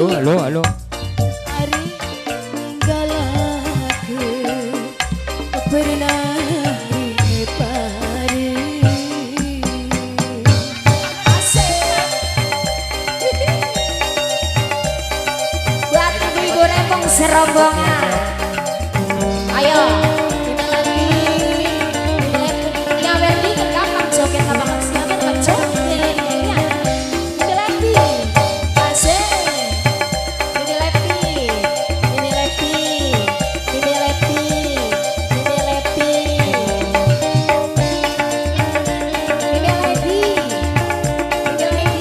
halo. Ari ninggalaku pernah dipari. Buat ibu-ibu rempong serombongan. Ayo, kita lagi nyawer di ke kampung joget lapangan siapa dapat joget ya. Kita lagi asik. Ini lepi.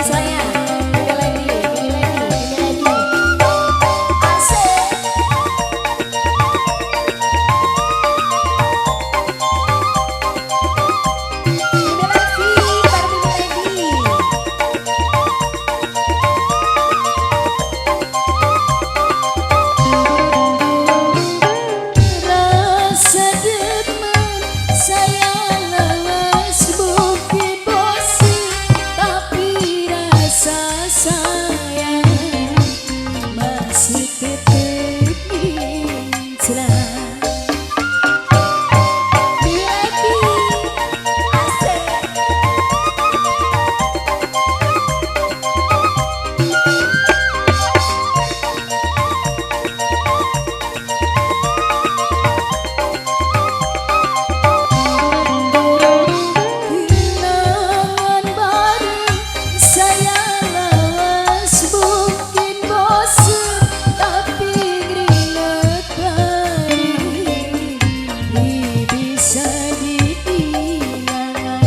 Saya. Ini lepi. Asik. Rasa demen saya lewas bukan bosan, tapi rasa sayang masih tetap inceran. Kenangan bareng saya lawas mungkin bosan, tapi keringat bareng bisa dihilangkan.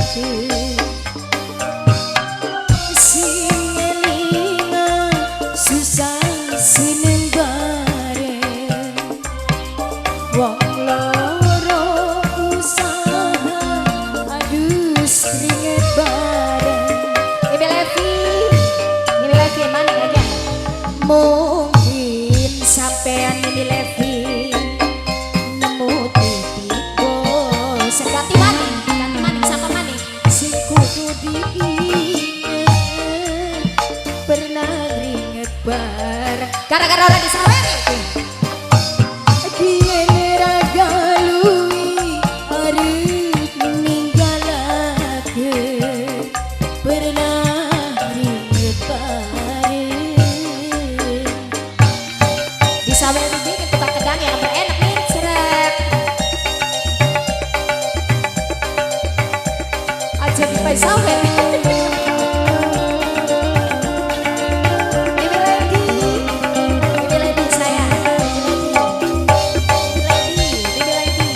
Sing elingan susah seneng bareng, wong loro usaha adus keringet bareng. Ini Levi mana aja? Mungkin sampean ini Levi nemu titik bos. Ganti maning siapa maning? Si kudu diinget pernah keringet bareng. Gara-gara orang disaweri. Kiene raga lui arep ninggalakeun pernah keringet bareng. Disaweri bikin tukang kedang yang berenak nih seret. Aja dipai sawer. Ini lagi saya. Ini lagi.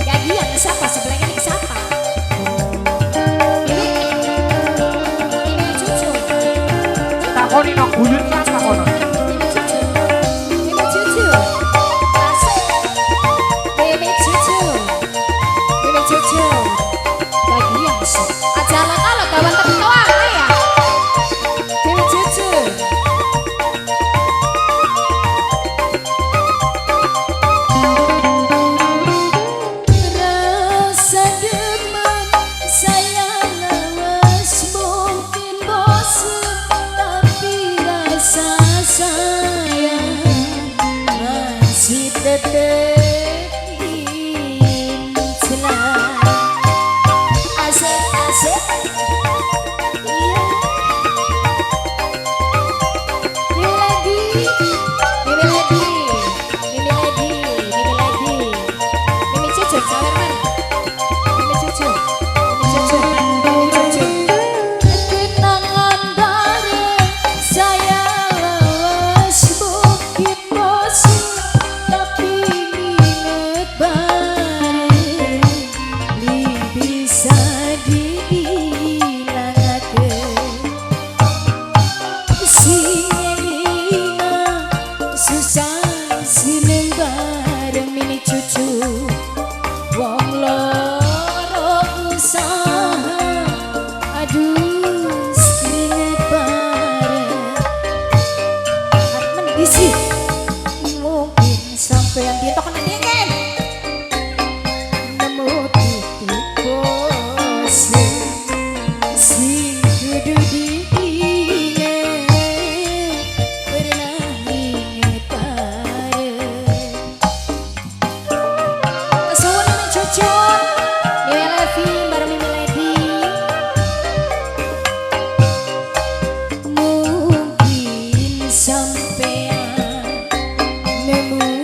Gagian siapa sebelahnya ini siapa? Ini cucu. Takoni nang buyut kan takono. Ini cucu. Asik. Ini cucu. Gagian sih. Aja alat-alat kawan tertua ya. Ini cucu. Rasa demen saya lawas mungkin bosan, tapi rasa sayang masih tetap inceran. Asik. Iya. Ini lagi. Ini cucu sawer man. Ini cucu. Kenangan bareng saya lawas mungkin bosan, tapi inget bareng bisa dihilangkan. Sing elingan susah seneng bareng ini cucu, wong loro usaha adus keringet bareng. Harman bisi mungkin sampean ditok kena dingin nemu titik bosan, sing kudu di hatimu.